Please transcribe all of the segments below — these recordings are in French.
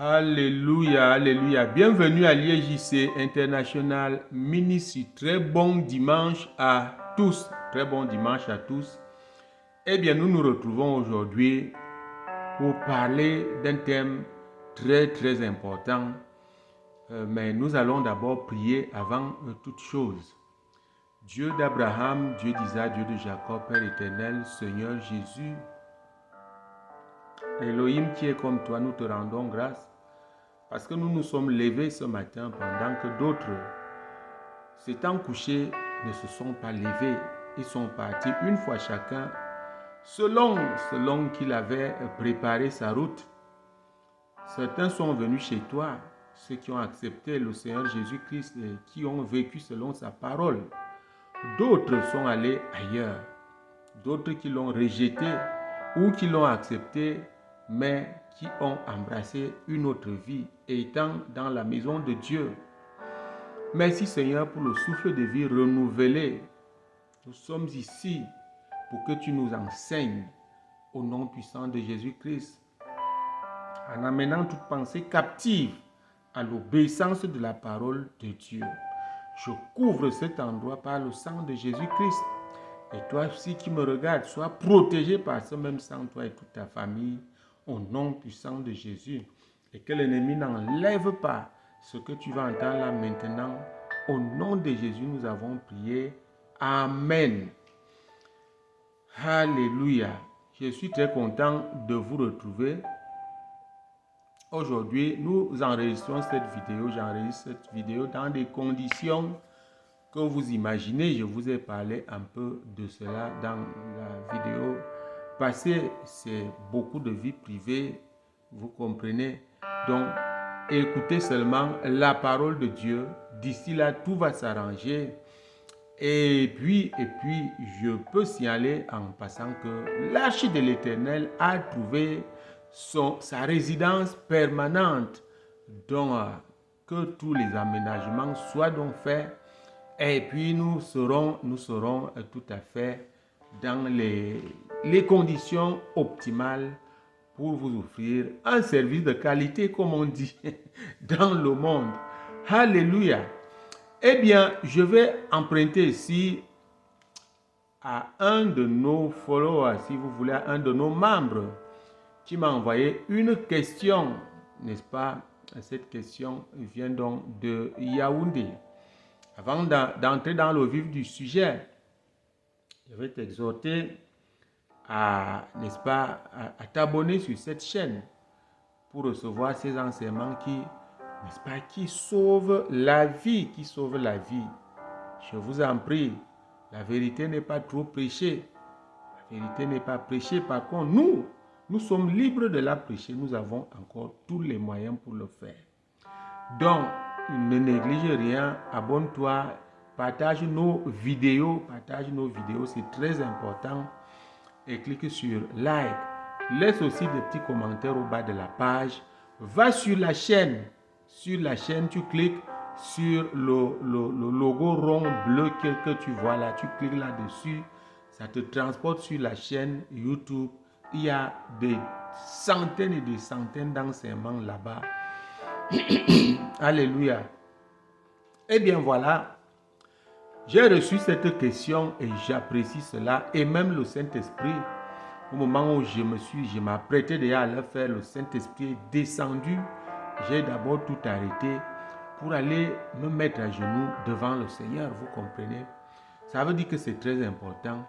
Alléluia, alléluia. Bienvenue à l'IEJC International Ministry. Très bon dimanche à tous. Très bon dimanche à tous. Eh bien, nous nous retrouvons aujourd'hui pour parler d'un thème très important. Mais nous allons d'abord prier avant toute chose. Dieu d'Abraham, Dieu d'Isaac, Dieu de Jacob, Père éternel, Seigneur Jésus, Elohim qui est comme toi, nous te rendons grâce parce que nous nous sommes levés ce matin pendant que d'autres, s'étant couchés, ne se sont pas levés. Ils sont partis une fois chacun selon qu'il avait préparé sa route. Certains sont venus chez toi, ceux qui ont accepté le Seigneur Jésus-Christ et qui ont vécu selon sa parole. D'autres sont allés ailleurs, d'autres qui l'ont rejeté ou qui l'ont accepté, mais qui ont embrassé une autre vie, étant dans la maison de Dieu. Merci Seigneur pour le souffle de vie renouvelé. Nous sommes ici pour que tu nous enseignes au nom puissant de Jésus-Christ, en amenant toute pensée captive à l'obéissance de la parole de Dieu. Je couvre cet endroit par le sang de Jésus-Christ. Et toi aussi qui me regardes, sois protégé par ce même sang, toi et toute ta famille, au nom puissant de Jésus. Et que l'ennemi n'enlève pas ce que tu vas entendre là maintenant. Au nom de Jésus, nous avons prié. Amen. Alléluia. Je suis très content de vous retrouver. Aujourd'hui, nous enregistrons cette vidéo. J'enregistre cette vidéo dans des conditions que vous imaginez. Je vous ai parlé un peu de cela dans la vidéo passée. C'est beaucoup de vie privée, vous comprenez. Donc, écoutez seulement la parole de Dieu. D'ici là, tout va s'arranger. Et puis, je peux signaler en passant que l'arche de l'Éternel a trouvé sa résidence permanente. Donc, que tous les aménagements soient donc faits. Et puis, nous serons tout à fait dans les conditions optimales pour vous offrir un service de qualité, comme on dit, dans le monde. Alléluia. Eh bien, je vais emprunter ici à un de nos followers, si vous voulez, à un de nos membres, qui m'a envoyé une question, n'est-ce pas? Cette question vient donc de Yaoundé. Avant d'entrer dans le vif du sujet, je vais t'exhorter n'est-ce pas, à t'abonner sur cette chaîne pour recevoir ces enseignements qui, n'est-ce pas, qui sauvent la vie, Je vous en prie, la vérité n'est pas trop prêchée. La vérité n'est pas prêchée. Par contre, nous sommes libres de la prêcher. Nous avons encore tous les moyens pour le faire. Donc, ne néglige rien. Abonne-toi. Partage nos vidéos. C'est très important. Et clique sur like. Laisse aussi des petits commentaires au bas de la page. Va sur la chaîne. Sur la chaîne, tu cliques sur le logo rond bleu que tu vois là. Tu cliques là-dessus. Ça te transporte sur la chaîne YouTube. Il y a des centaines et des centaines d'enseignements là-bas. Alléluia. Eh bien voilà. J'ai reçu cette question et j'apprécie cela. Et même le Saint-Esprit, au moment où je m'apprêtais déjà à le faire, le Saint-Esprit est descendu. J'ai d'abord tout arrêté pour aller me mettre à genoux devant le Seigneur, vous comprenez? Ça veut dire que c'est très important.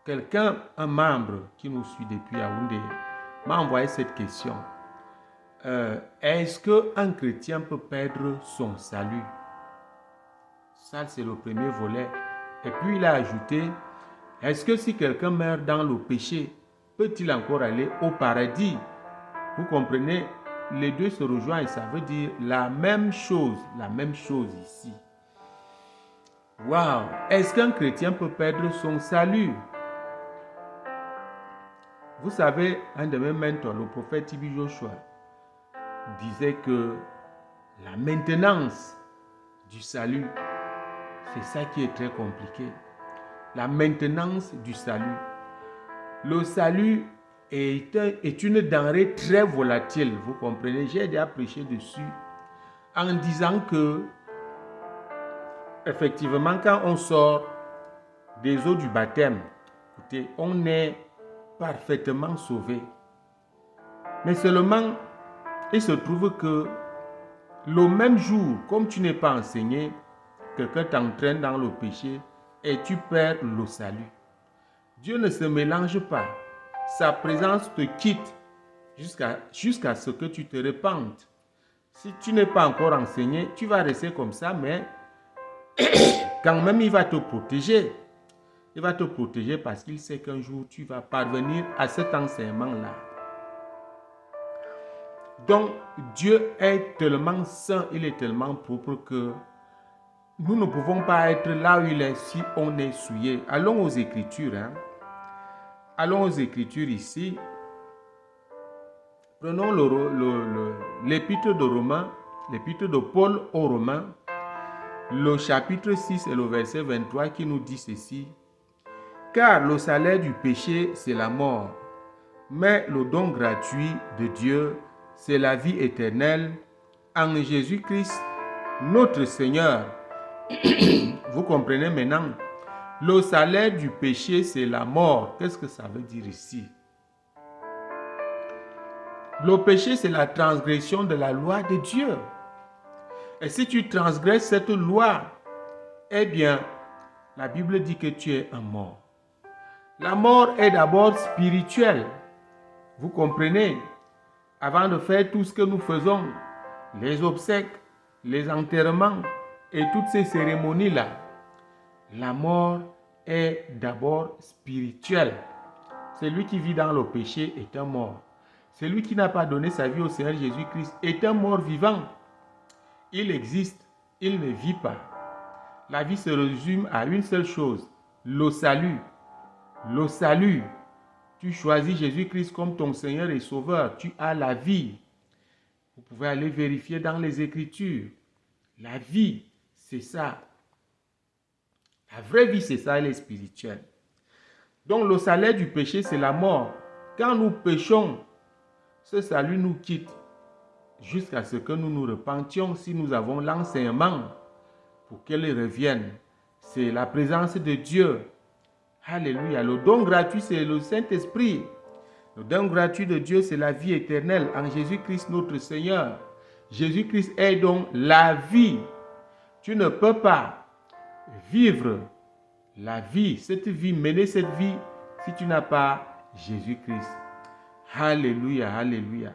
Quelqu'un, un membre qui nous suit depuis Yaoundé, m'a envoyé cette question. Est-ce qu'un chrétien peut perdre son salut? Ça, c'est le premier volet. Et puis, il a ajouté, est-ce que si quelqu'un meurt dans le péché, peut-il encore aller au paradis? Vous comprenez? Les deux se rejoignent, ça veut dire la même chose ici. Waouh! Est-ce qu'un chrétien peut perdre son salut? Vous savez, un de mes mentors, le prophète Tibi Joshua, disait que la maintenance du salut, c'est ça qui est très compliqué. La maintenance du salut. Le salut est une denrée très volatile. Vous comprenez? J'ai déjà prêché dessus en disant que, effectivement, quand on sort des eaux du baptême, écoutez, on est parfaitement sauvé. Mais seulement, il se trouve que le même jour, comme tu n'es pas enseigné, quelqu'un t'entraîne dans le péché et tu perds le salut. Dieu ne se mélange pas. Sa présence te quitte jusqu'à ce que tu te répandes. Si tu n'es pas encore enseigné, tu vas rester comme ça, mais quand même, il va te protéger. Il va te protéger parce qu'il sait qu'un jour, tu vas parvenir à cet enseignement-là. Donc, Dieu est tellement saint, il est tellement propre que nous ne pouvons pas être là où il est si on est souillé. Allons aux Écritures. Allons aux Écritures ici. Prenons l'épître de Romains, l'épître de Paul aux Romains, le chapitre 6 et le verset 23 qui nous dit ceci. Car le salaire du péché, c'est la mort, mais le don gratuit de Dieu, c'est la vie éternelle en Jésus-Christ, notre Seigneur. Vous comprenez maintenant? Le salaire du péché, c'est la mort. Qu'est-ce que ça veut dire ici? Le péché, c'est la transgression de la loi de Dieu. Et si tu transgresses cette loi, eh bien, la Bible dit que tu es un mort. La mort est d'abord spirituelle. Vous comprenez? Avant de faire tout ce que nous faisons, les obsèques, les enterrements et toutes ces cérémonies-là, la mort est d'abord spirituelle. Celui qui vit dans le péché est un mort. Celui qui n'a pas donné sa vie au Seigneur Jésus-Christ est un mort vivant. Il existe, il ne vit pas. La vie se résume à une seule chose, le salut. Le salut. Tu choisis Jésus-Christ comme ton Seigneur et Sauveur. Tu as la vie. Vous pouvez aller vérifier dans les Écritures. La vie, c'est ça. La vraie vie, c'est ça, elle est spirituelle. Donc le salaire du péché, c'est la mort. Quand nous péchons, ce salut nous quitte jusqu'à ce que nous nous repentions si nous avons l'enseignement pour qu'elle revienne. C'est la présence de Dieu. Alléluia. Le don gratuit, c'est le Saint-Esprit. Le don gratuit de Dieu, c'est la vie éternelle en Jésus-Christ notre Seigneur. Jésus-Christ est donc la vie. Tu ne peux pas vivre la vie, cette vie, mener cette vie si tu n'as pas Jésus-Christ. Alléluia, alléluia.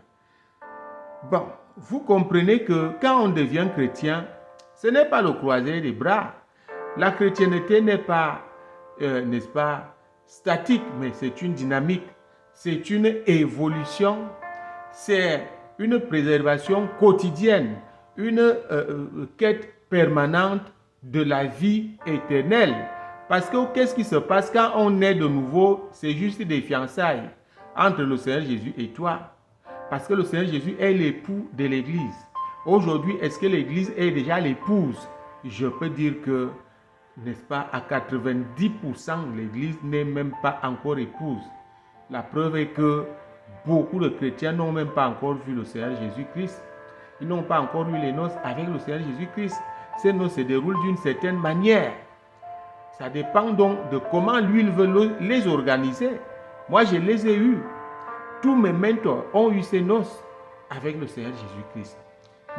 Bon, vous comprenez que quand on devient chrétien, ce n'est pas le croiser des bras. La chrétienté n'est pas, n'est-ce pas, statique, mais c'est une dynamique. C'est une évolution. C'est une préservation quotidienne, une quête permanente de la vie éternelle. Parce que qu'est-ce qui se passe quand on est de nouveau? C'est juste des fiançailles entre le Seigneur Jésus et toi. Parce que le Seigneur Jésus est l'époux de l'Église. Aujourd'hui, est-ce que l'Église est déjà l'épouse? Je peux dire que, n'est-ce pas, à 90%, l'Église n'est même pas encore épouse. La preuve est que beaucoup de chrétiens n'ont même pas encore vu le Seigneur Jésus-Christ. Ils n'ont pas encore eu les noces avec le Seigneur Jésus-Christ. Ces noces se déroulent d'une certaine manière. Ça dépend donc de comment lui il veut les organiser. Moi, je les ai eus. Tous mes mentors ont eu ces noces avec le Seigneur Jésus-Christ.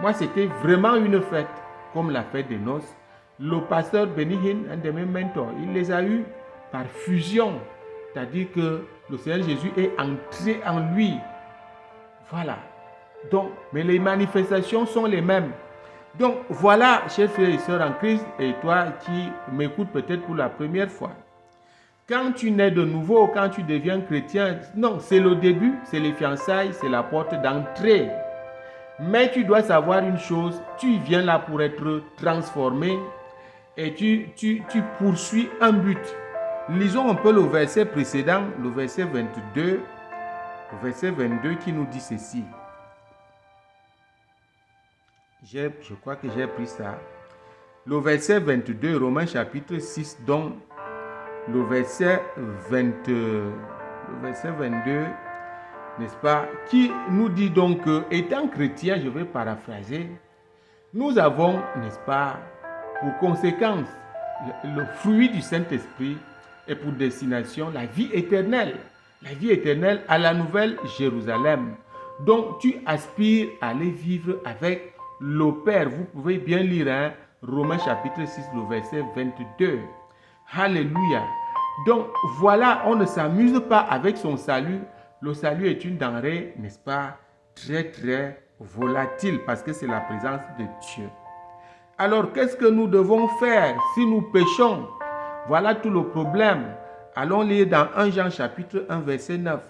Moi, c'était vraiment une fête, comme la fête des noces. Le pasteur Benny Hinn, un de mes mentors, il les a eus par fusion. C'est-à-dire que le Seigneur Jésus est entré en lui. Voilà. Donc, mais les manifestations sont les mêmes. Donc, voilà, chers frères et sœurs en Christ, et toi qui m'écoutes peut-être pour la première fois. Quand tu nais de nouveau, quand tu deviens chrétien, non, c'est le début, c'est les fiançailles, c'est la porte d'entrée. Mais tu dois savoir une chose, tu viens là pour être transformé et tu poursuis un but. Lisons un peu le verset précédent, le verset 22. Le verset 22 qui nous dit ceci. Je crois que j'ai pris ça. Le verset 22, Romains chapitre 6, donc le verset 22, n'est-ce pas, qui nous dit donc que, étant chrétien, je vais paraphraser, nous avons, n'est-ce pas, pour conséquence, le fruit du Saint-Esprit et pour destination la vie éternelle. La vie éternelle à la nouvelle Jérusalem. Donc tu aspires à aller vivre avec le Père. Vous pouvez bien lire hein, Romains chapitre 6, le verset 22. Alléluia. Donc voilà, on ne s'amuse pas avec son salut. Le salut est une denrée, n'est-ce pas, très très volatile parce que c'est la présence de Dieu. Alors qu'est-ce que nous devons faire si nous péchons? Voilà tout le problème. Allons lire dans 1 Jean chapitre 1 verset 9.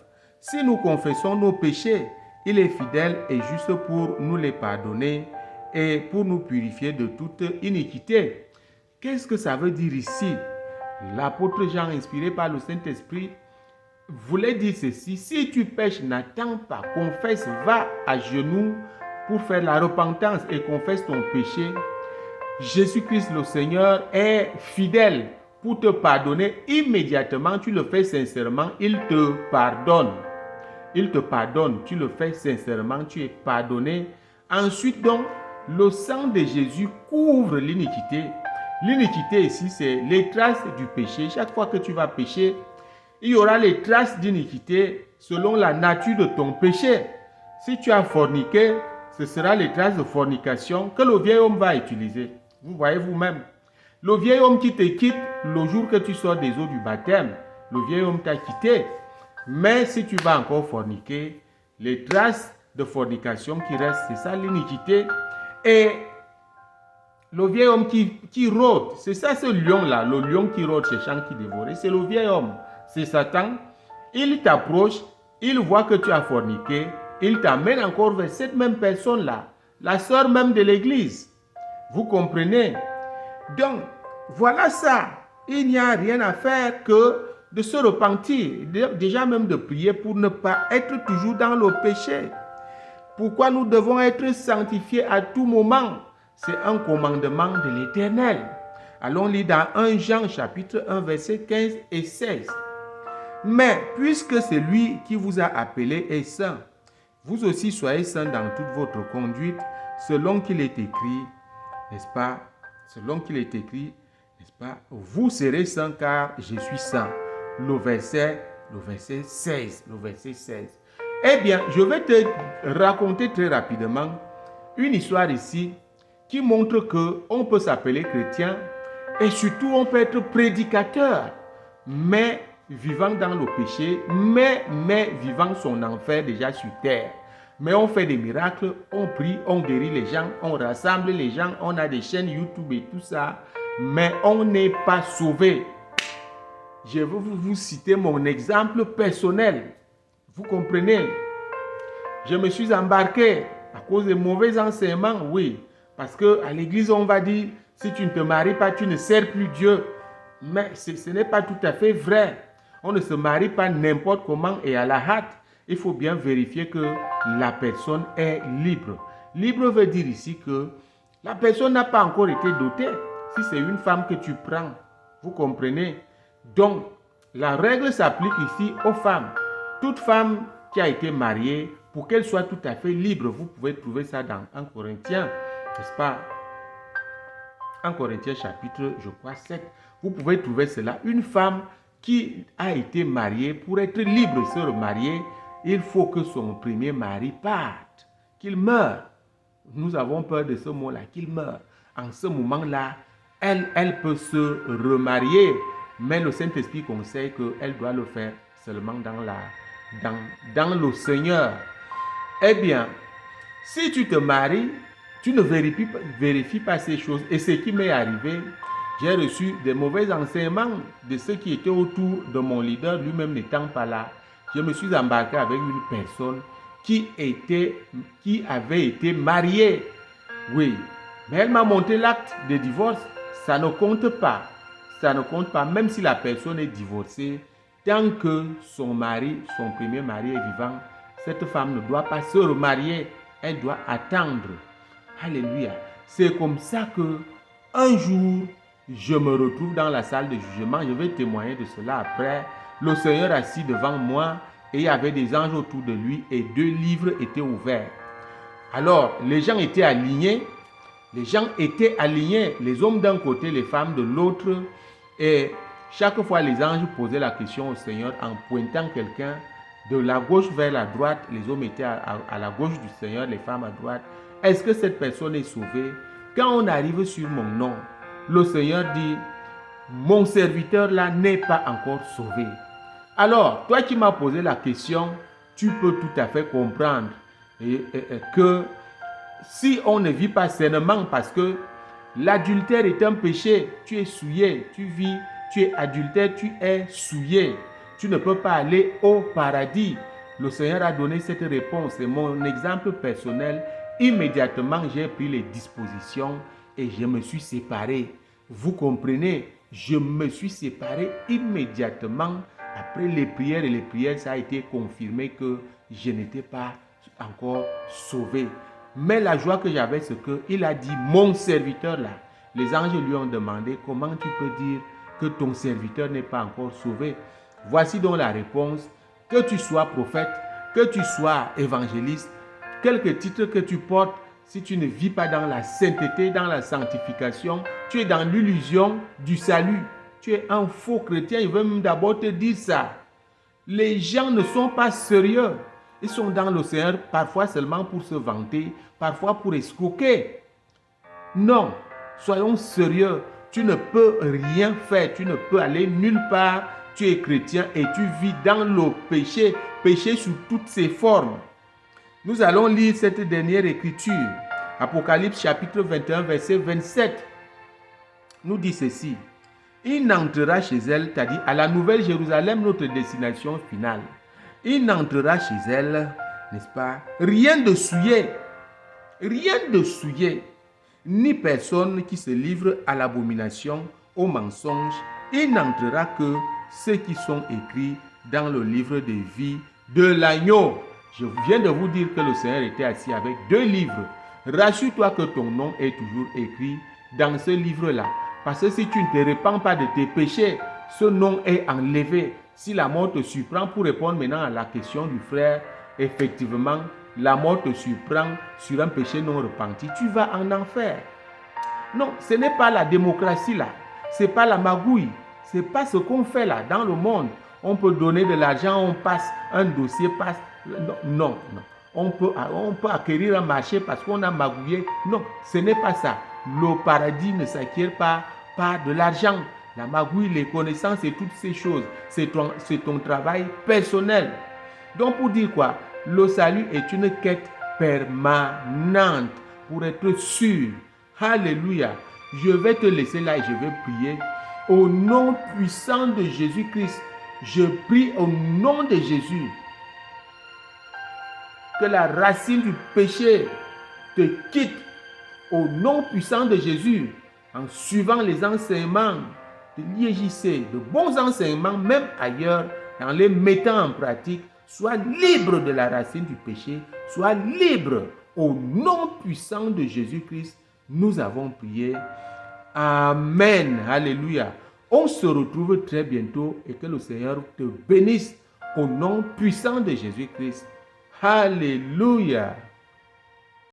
Si nous confessons nos péchés, il est fidèle et juste pour nous les pardonner et pour nous purifier de toute iniquité. Qu'est-ce que ça veut dire ici? L'apôtre Jean, inspiré par le Saint-Esprit, voulait dire ceci: si tu pêches, n'attends pas, confesse, va à genoux pour faire la repentance et confesse ton péché. Jésus-Christ le Seigneur est fidèle pour te pardonner immédiatement. Tu le fais sincèrement, il te pardonne. Il te pardonne, tu le fais sincèrement, tu es pardonné. Ensuite donc, le sang de Jésus couvre l'iniquité. L'iniquité ici, c'est les traces du péché. Chaque fois que tu vas pécher, il y aura les traces d'iniquité selon la nature de ton péché. Si tu as forniqué, ce sera les traces de fornication que le vieil homme va utiliser. Vous voyez vous-même. Le vieil homme qui te quitte le jour que tu sors des eaux du baptême, le vieil homme t'a quitté. Mais si tu vas encore forniquer, les traces de fornication qui restent, c'est ça l'iniquité. Et le vieil homme qui rôde, c'est ça ce lion-là, le lion qui rôde, cherchant qui dévore. C'est le vieil homme, c'est Satan. Il t'approche, il voit que tu as forniqué, il t'amène encore vers cette même personne-là, la sœur même de l'église. Vous comprenez? Donc, voilà ça. Il n'y a rien à faire que de se repentir, déjà même de prier pour ne pas être toujours dans le péché. Pourquoi nous devons être sanctifiés à tout moment? C'est un commandement de l'Éternel. Allons lire dans 1 Jean chapitre 1 verset 15 et 16. Mais puisque c'est lui qui vous a appelé est saint, vous aussi soyez saints dans toute votre conduite, selon qu'il est écrit, n'est-ce pas? Selon qu'il est écrit, n'est-ce pas? Vous serez saints car je suis saint. Le verset 16. Eh bien, je vais te raconter très rapidement une histoire ici qui montre qu'on peut s'appeler chrétien et surtout on peut être prédicateur, mais vivant dans le péché, mais vivant son enfer déjà sur terre. Mais on fait des miracles, on prie, on guérit les gens, on rassemble les gens, on a des chaînes YouTube et tout ça, mais on n'est pas sauvé. Je vais vous citer mon exemple personnel. Vous comprenez? Je me suis embarqué à cause des mauvais enseignements, oui. Parce qu'à l'église, on va dire, si tu ne te maries pas, tu ne sers plus Dieu. Mais ce n'est pas tout à fait vrai. On ne se marie pas n'importe comment et à la hâte. Il faut bien vérifier que la personne est libre. Libre veut dire ici que la personne n'a pas encore été dotée. Si c'est une femme que tu prends, vous comprenez? Donc, la règle s'applique ici aux femmes. Toute femme qui a été mariée, pour qu'elle soit tout à fait libre, vous pouvez trouver ça dans 1 Corinthiens, n'est-ce pas? 1 Corinthiens chapitre, je crois, 7. Vous pouvez trouver cela. Une femme qui a été mariée, pour être libre de se remarier, il faut que son premier mari parte, qu'il meure. Nous avons peur de ce mot-là, qu'il meure. En ce moment-là, elle peut se remarier, mais le Saint-Esprit conseille qu'elle doit le faire seulement dans le Seigneur. Eh bien, si tu te maries, tu ne vérifies pas ces choses. Et ce qui m'est arrivé, j'ai reçu des mauvais enseignements de ceux qui étaient autour de mon leader, lui-même n'étant pas là. Je me suis embarqué avec une personne qui avait été mariée. Oui, mais elle m'a montré l'acte de divorce. Ça ne compte pas. Ça ne compte pas, même si la personne est divorcée. Tant que son premier mari est vivant, cette femme ne doit pas se remarier. Elle doit attendre. Alléluia. C'est comme ça que un jour, je me retrouve dans la salle de jugement. Je vais témoigner de cela après. Le Seigneur assis devant moi et il y avait des anges autour de lui et 2 livres étaient ouverts. Alors, les gens étaient alignés. Les hommes d'un côté, les femmes de l'autre. Et chaque fois, les anges posaient la question au Seigneur en pointant quelqu'un de la gauche vers la droite. Les hommes étaient à la gauche du Seigneur, les femmes à droite. Est-ce que cette personne est sauvée? Quand on arrive sur mon nom, le Seigneur dit, mon serviteur là n'est pas encore sauvé. Alors, toi qui m'as posé la question, tu peux tout à fait comprendre que si on ne vit pas sainement, parce que l'adultère est un péché, tu es souillé, tu vis, tu es adultère, tu es souillé. Tu ne peux pas aller au paradis. Le Seigneur a donné cette réponse. C'est mon exemple personnel. Immédiatement, j'ai pris les dispositions et je me suis séparé. Vous comprenez? Je me suis séparé immédiatement. Après les prières ça a été confirmé que je n'étais pas encore sauvé. Mais la joie que j'avais, c'est qu'il a dit, mon serviteur là. Les anges lui ont demandé, comment tu peux dire que ton serviteur n'est pas encore sauvé? Voici donc la réponse. Que tu sois prophète, que tu sois évangéliste, quelque titre que tu portes, si tu ne vis pas dans la sainteté, dans la sanctification, tu es dans l'illusion du salut. Tu es un faux chrétien, il veut même d'abord te dire ça. Les gens ne sont pas sérieux. Ils sont dans le Seigneur parfois seulement pour se vanter, parfois pour escroquer. Non, soyons sérieux. Tu ne peux rien faire, tu ne peux aller nulle part. Tu es chrétien et tu vis dans le péché, péché sous toutes ses formes. Nous allons lire cette dernière écriture. Apocalypse chapitre 21, verset 27. Nous dit ceci. Il n'entrera chez elle, c'est-à-dire à la Nouvelle Jérusalem, notre destination finale. Il n'entrera chez elle, n'est-ce pas, rien de souillé, ni personne qui se livre à l'abomination, au mensonge. Il n'entrera que ceux qui sont écrits dans le livre de vie de l'agneau. Je viens de vous dire que le Seigneur était assis avec 2 livres. Rassure-toi que ton nom est toujours écrit dans ce livre-là. Parce que si tu ne te répands pas de tes péchés, ce nom est enlevé. Si la mort te surprend, pour répondre maintenant à la question du frère, effectivement, la mort te surprend sur un péché non repenti, tu vas en enfer. Non, ce n'est pas la démocratie là. Ce n'est pas la magouille. Ce n'est pas ce qu'on fait là dans le monde. On peut donner de l'argent, on passe, un dossier passe. Non. On peut acquérir un marché parce qu'on a magouillé. Non, ce n'est pas ça. Le paradis ne s'acquiert pas par de l'argent. La magouille, les connaissances et toutes ces choses, c'est ton travail personnel. Donc pour dire quoi? Le salut est une quête permanente pour être sûr. Alléluia. Je vais te laisser là et je vais prier. Au nom puissant de Jésus-Christ, je prie au nom de Jésus que la racine du péché te quitte au nom puissant de Jésus en suivant les enseignements de l'IEJC, de bons enseignements même ailleurs, en les mettant en pratique. Sois libre de la racine du péché, sois libre au nom puissant de Jésus-Christ. Nous avons prié. Amen. Alléluia. On se retrouve très bientôt et que le Seigneur te bénisse au nom puissant de Jésus-Christ. Alléluia.